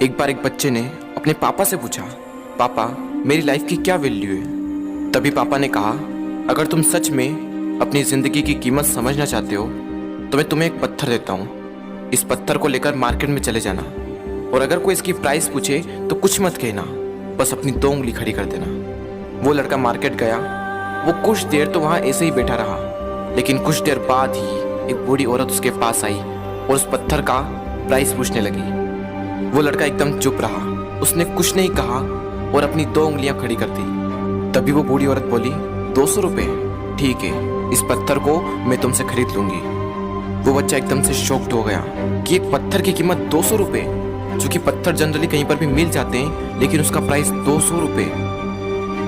एक बार एक बच्चे ने अपने पापा से पूछा, पापा मेरी लाइफ की क्या वैल्यू है। तभी पापा ने कहा, अगर तुम सच में अपनी ज़िंदगी की कीमत समझना चाहते हो तो मैं तुम्हें एक पत्थर देता हूँ। इस पत्थर को लेकर मार्केट में चले जाना और अगर कोई इसकी प्राइस पूछे तो कुछ मत कहना, बस अपनी 2 उंगली खड़ी कर देना। वो लड़का मार्केट गया। वो कुछ देर तो वहाँ ऐसे ही बैठा रहा, लेकिन कुछ देर बाद ही एक बूढ़ी औरत उसके पास आई और उस पत्थर का प्राइस पूछने लगी। वो लड़का एकदम चुप रहा, उसने कुछ नहीं कहा और अपनी 2 उंगलियां खड़ी कर दी। तभी वो बूढ़ी औरत बोली, 200 रुपये, ठीक है, इस पत्थर को मैं तुमसे खरीद लूंगी। वो बच्चा एकदम से शॉक्ड हो गया कि एक पत्थर की कीमत 200 रुपये, जो कि पत्थर जनरली कहीं पर भी मिल जाते हैं, लेकिन उसका प्राइस 200 रुपये।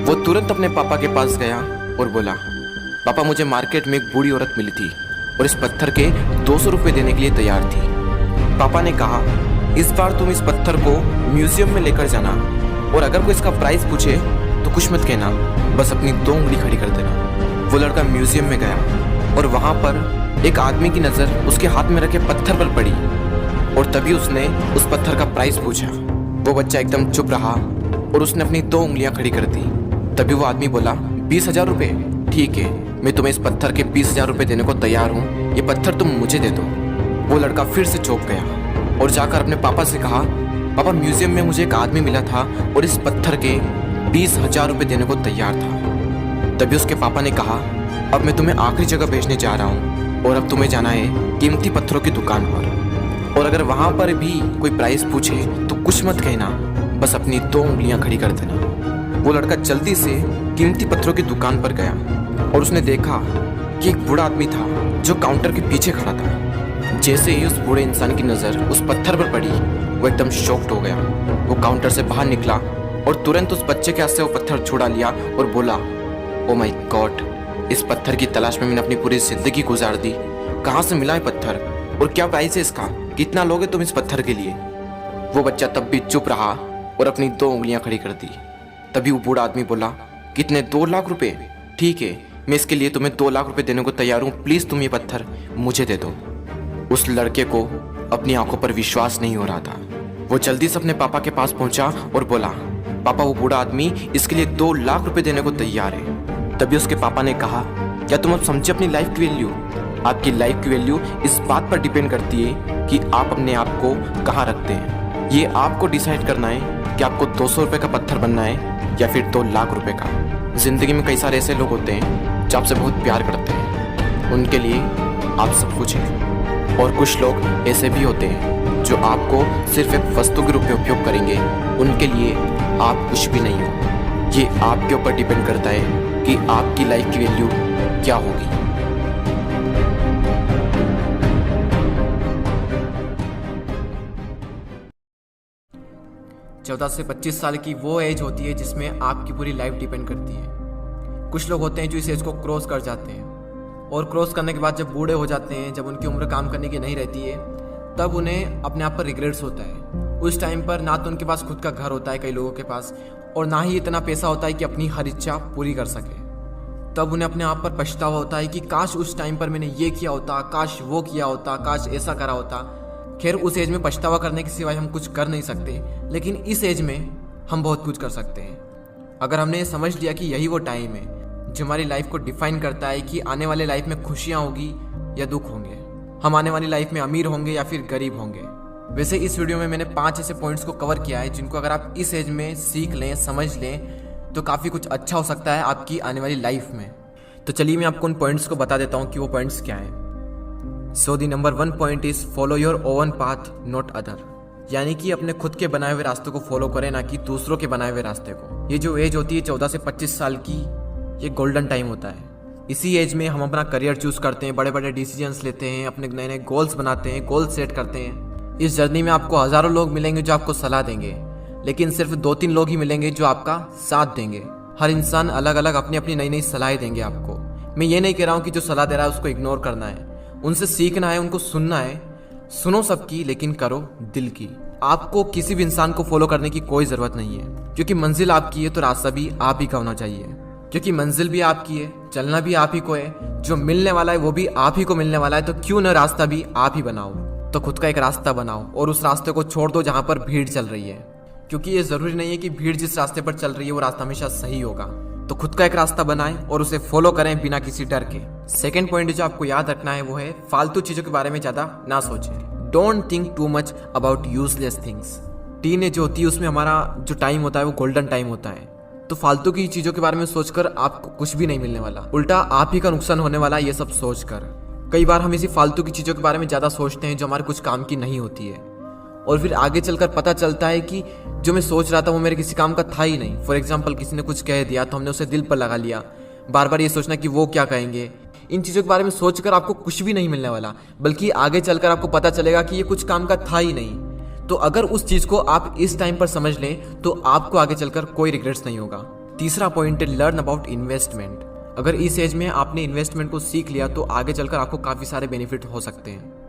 वो तुरंत अपने पापा के पास गया और बोला, पापा मुझे मार्केट में एक बूढ़ी औरत मिली थी और इस पत्थर के 200 रुपये देने के लिए तैयार थी। पापा ने कहा, इस बार तुम इस पत्थर को म्यूजियम में लेकर जाना और अगर कोई इसका प्राइस पूछे तो कुछ मत कहना, बस अपनी 2 उंगली खड़ी कर देना। वो लड़का म्यूजियम में गया और वहाँ पर एक आदमी की नज़र उसके हाथ में रखे पत्थर पर पड़ी और तभी उसने उस पत्थर का प्राइस पूछा। वो बच्चा एकदम चुप रहा और उसने अपनी 2 उंगलियां खड़ी कर दी। तभी वो आदमी बोला, 20,000 रुपये, ठीक है, मैं तुम्हें इस पत्थर के 20,000 रुपये देने को तैयार हूँ, ये पत्थर तुम मुझे दे दो। वो लड़का फिर से चौंक गया और जाकर अपने पापा से कहा, पापा म्यूजियम में मुझे एक आदमी मिला था और इस पत्थर के 20,000 रुपये देने को तैयार था। तभी उसके पापा ने कहा, अब मैं तुम्हें आखिरी जगह भेजने जा रहा हूँ और अब तुम्हें जाना है कीमती पत्थरों की दुकान पर और अगर वहाँ पर भी कोई प्राइस पूछे तो कुछ मत कहना, बस अपनी 2 उंगलियाँ खड़ी कर देना। वो लड़का जल्दी से कीमती पत्थरों की दुकान पर गया और उसने देखा कि एक बूढ़ा आदमी था जो काउंटर के पीछे खड़ा था। जैसे ही उस बूढ़े इंसान की नज़र उस पत्थर पर पड़ी, वो एकदम शॉक्ड हो गया। वो काउंटर से बाहर निकला और तुरंत उस बच्चे के हाथ से वो पत्थर छुड़ा लिया और बोला, ओ माय गॉड, इस पत्थर की तलाश में मैंने अपनी पूरी ज़िंदगी गुजार दी। कहाँ से मिला है पत्थर और क्या प्राइस है इसका, कितना लोगे तुम इस पत्थर के लिए। वो बच्चा तब भी चुप रहा और अपनी 2 उंगलियां खड़ी कर दी। तभी वो बूढ़ा आदमी बोला, कितने, 2 लाख रुपये, ठीक है, मैं इसके लिए तुम्हें 2 लाख रुपये देने को तैयार हूँ, प्लीज़ तुम ये पत्थर मुझे दे दो। उस लड़के को अपनी आंखों पर विश्वास नहीं हो रहा था। वो जल्दी से अपने पापा के पास पहुंचा और बोला, पापा वो बूढ़ा आदमी इसके लिए 2 लाख रुपए देने को तैयार है। तभी उसके पापा ने कहा, क्या तुम अब समझे अपनी लाइफ की वैल्यू? आपकी लाइफ की वैल्यू इस बात पर डिपेंड करती है कि आप अपने आप को कहाँ रखते हैं। ये आपको डिसाइड करना है कि आपको 200 रुपये का पत्थर बनना है या फिर 2 लाख रुपए का। जिंदगी में कई सारे ऐसे लोग होते हैं जो आपसे बहुत प्यार करते हैं, उनके लिए आप सब कुछ हैं, और कुछ लोग ऐसे भी होते हैं जो आपको सिर्फ एक वस्तु के रूप में उपयोग करेंगे, उनके लिए आप कुछ भी नहीं हो। ये आपके ऊपर डिपेंड करता है कि आपकी लाइफ की वैल्यू क्या होगी। चौदह से 25 साल की वो एज होती है जिसमें आपकी पूरी लाइफ डिपेंड करती है। कुछ लोग होते हैं जो इस एज को क्रॉस कर जाते हैं और क्रॉस करने के बाद जब बूढ़े हो जाते हैं, जब उनकी उम्र काम करने की नहीं रहती है, तब उन्हें अपने आप पर रिग्रेट्स होता है। उस टाइम पर ना तो उनके पास खुद का घर होता है कई लोगों के पास, और ना ही इतना पैसा होता है कि अपनी हर इच्छा पूरी कर सके। तब उन्हें अपने आप पर पछतावा होता है कि काश उस टाइम पर मैंने ये किया होता, काश वो किया होता, काश ऐसा करा होता। खैर, उस एज में पछतावा करने के सिवाय हम कुछ कर नहीं सकते, लेकिन इस एज में हम बहुत कुछ कर सकते हैं। अगर हमने ये समझ लिया कि यही वो टाइम है जो हमारी लाइफ को डिफाइन करता है कि आने वाले लाइफ में खुशियाँ होगी या दुख होंगे, हम आने वाली लाइफ में अमीर होंगे या फिर गरीब होंगे। वैसे इस वीडियो में मैंने 5 ऐसे पॉइंट्स को कवर किया है जिनको अगर आप इस एज में सीख लें, समझ लें, तो काफ़ी कुछ अच्छा हो सकता है आपकी आने वाली लाइफ में। तो चलिए मैं आपको उन पॉइंट्स को बता देता हूँ कि वो पॉइंट्स क्या हैं। So the number 1 point is follow your own path not other, यानी कि अपने खुद के बनाए हुए रास्ते को फॉलो करें, ना कि दूसरों के बनाए हुए रास्ते को। ये जो एज होती है 14 से 25 साल की, ये गोल्डन टाइम होता है। इसी एज में हम अपना करियर चूज करते हैं, बड़े बड़े डिसीजंस लेते हैं, अपने नए नए गोल्स बनाते हैं, गोल सेट करते हैं। इस जर्नी में आपको हज़ारों लोग मिलेंगे जो आपको सलाह देंगे, लेकिन सिर्फ 2-3 लोग ही मिलेंगे जो आपका साथ देंगे। हर इंसान अलग अलग अपनी अपनी नई नई सलाहें देंगे आपको। मैं ये नहीं कह रहा हूँ कि जो सलाह दे रहा है उसको इग्नोर करना है, उनसे सीखना है, उनको सुनना है। सुनो सबकी, लेकिन करो दिल की। आपको किसी भी इंसान को फॉलो करने की कोई ज़रूरत नहीं है, क्योंकि मंजिल आपकी है तो रास्ता भी आप ही का होना चाहिए। क्योंकि मंजिल भी आपकी है, चलना भी आप ही को है, जो मिलने वाला है वो भी आप ही को मिलने वाला है, तो क्यों न रास्ता भी आप ही बनाओ। तो खुद का एक रास्ता बनाओ और उस रास्ते को छोड़ दो जहाँ पर भीड़ चल रही है, क्योंकि ये ज़रूरी नहीं है कि भीड़ जिस रास्ते पर चल रही है वो रास्ता हमेशा सही होगा। तो खुद का एक रास्ता बनाएं और उसे फॉलो करें बिना किसी डर के। सेकेंड पॉइंट जो आपको याद रखना है वो है फालतू चीज़ों के बारे में ज़्यादा ना सोचें। Don't think too much about useless things. Teenage जो होती है उसमें हमारा जो टाइम होता है वो गोल्डन टाइम होता है, तो फालतू की चीज़ों के बारे में सोचकर आपको कुछ भी नहीं मिलने वाला, उल्टा आप ही का नुकसान होने वाला है ये सब सोचकर। कई बार हम इसी फालतू की चीज़ों के बारे में ज़्यादा सोचते हैं जो हमारे कुछ काम की नहीं होती है, और फिर आगे चलकर पता चलता है कि जो मैं सोच रहा था वो मेरे किसी काम का था ही नहीं। फॉर एग्जाम्पल किसी ने कुछ कह दिया तो हमने उसे दिल पर लगा लिया, बार बार ये सोचना कि वो क्या कहेंगे। इन चीज़ों के बारे में सोचकर आपको कुछ भी नहीं मिलने वाला, बल्कि आगे चलकर आपको पता चलेगा कि ये कुछ काम का था ही नहीं। तो अगर उस चीज़ को आप इस टाइम पर समझ लें तो आपको आगे चलकर कोई रिग्रेट्स नहीं होगा। तीसरा पॉइंट है लर्न अबाउट इन्वेस्टमेंट। अगर इस एज में आपने इन्वेस्टमेंट को सीख लिया तो आगे चलकर आपको काफ़ी सारे बेनिफिट हो सकते हैं।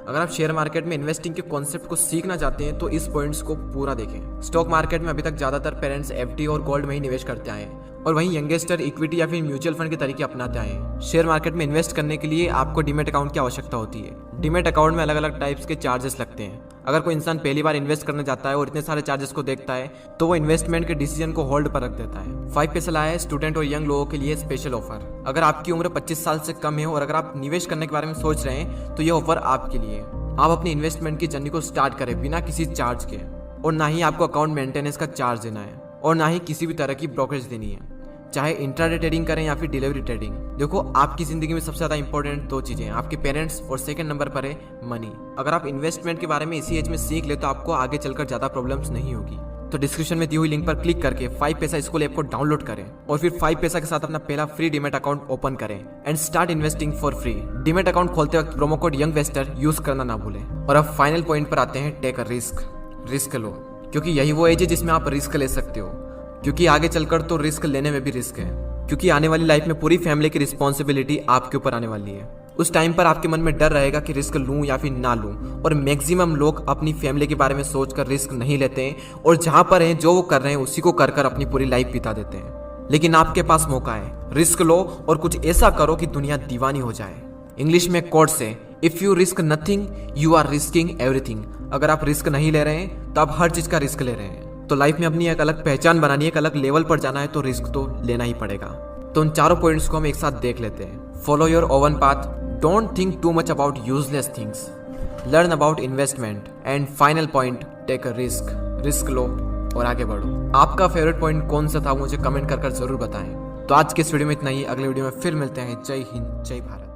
अगर आप शेयर मार्केट में इन्वेस्टिंग के कॉन्सेप्ट को सीखना चाहते हैं तो इस पॉइंट्स को पूरा देखें। स्टॉक मार्केट में अभी तक ज़्यादातर पेरेंट्स एफडी और गोल्ड में ही निवेश करते आए हैं, और वहीं यंगेस्टर इक्विटी या फिर म्यूचुअल फंड के तरीके अपनाते आए हैं। शेयर मार्केट में इन्वेस्ट करने के लिए आपको डीमेट अकाउंट की आवश्यकता होती है। डीमेट अकाउंट में अलग अलग टाइप्स के चार्जेस लगते हैं। अगर कोई इंसान पहली बार इन्वेस्ट करने जाता है और इतने सारे चार्जेस को देखता है तो वो इन्वेस्टमेंट के डिसीजन को होल्ड पर रख देता है। 5 पैसा लाया है स्टूडेंट और यंग लोगों के लिए स्पेशल ऑफर। अगर आपकी उम्र 25 साल से कम है और अगर आप निवेश करने के बारे में सोच रहे हैं तो ये ऑफर आपके लिए। आप अपनी इन्वेस्टमेंट की जर्नी को स्टार्ट करें बिना किसी चार्ज के, और ना ही आपको अकाउंट मेंटेनेंस का चार्ज देना है, और ना ही किसी भी तरह की ब्रोकरेज देनी है, चाहे इंट्राडे ट्रेडिंग करें या फिर डिलीवरी ट्रेडिंग। देखो, आपकी जिंदगी में सबसे ज़्यादा इंपॉर्टेंट 2 चीज़ें हैं, आपके पेरेंट्स और सेकंड नंबर पर है मनी। अगर आप इन्वेस्टमेंट के बारे में इसी एज में सीख ले तो आपको आगे चलकर ज़्यादा प्रॉब्लम्स नहीं होगी। तो डिस्क्रिप्शन में दी हुई लिंक पर क्लिक करके 5 पैसा स्कूल ऐप को डाउनलोड करें और फिर 5 पैसा के साथ अपना पहला फ्री डीमेट अकाउंट ओपन करें and start investing for free. Demat account खोलते वक्त प्रोमो कोड यंगवेस्टर यूज करना ना भूलें। और अब फाइनल पॉइंट पर आते हैं, टेक अ रिस्क। रिस्क लो, क्योंकि यही वो एज है जिसमें आप रिस्क ले सकते हो, क्योंकि आगे चलकर तो रिस्क लेने में भी रिस्क है, क्योंकि आने वाली लाइफ में पूरी फैमिली की रिस्पॉन्सिबिलिटी आपके ऊपर आने वाली है। उस टाइम पर आपके मन में डर रहेगा कि रिस्क लूं या फिर ना लूं, और मैक्सिमम लोग अपनी फैमिली के बारे में सोचकर रिस्क नहीं लेते हैं और जहां पर हैं जो वो कर रहे हैं उसी को कर कर अपनी पूरी लाइफ बिता देते हैं। लेकिन आपके पास मौका है, रिस्क लो और कुछ ऐसा करो कि दुनिया दीवानी हो जाए। इंग्लिश में कोट से if you risk nothing you are risking everything. अगर आप रिस्क नहीं ले रहे हैं तो आप हर चीज का रिस्क ले रहे हैं। तो लाइफ में अपनी एक अलग पहचान बनानी है, एक अलग लेवल पर जाना है तो रिस्क तो लेना ही पड़ेगा। तो उन चारों पॉइंट्स को हम एक साथ देख लेते हैं। Follow your own path, don't think too much about useless things, learn about investment, and final point, take a risk. Risk लो और आगे बढ़ो। आपका फेवरेट पॉइंट कौन सा था मुझे कमेंट कर जरूर बताएं। तो आज के इस वीडियो में इतना ही, अगले वीडियो में फिर मिलते हैं। जय हिंद, जय भारत।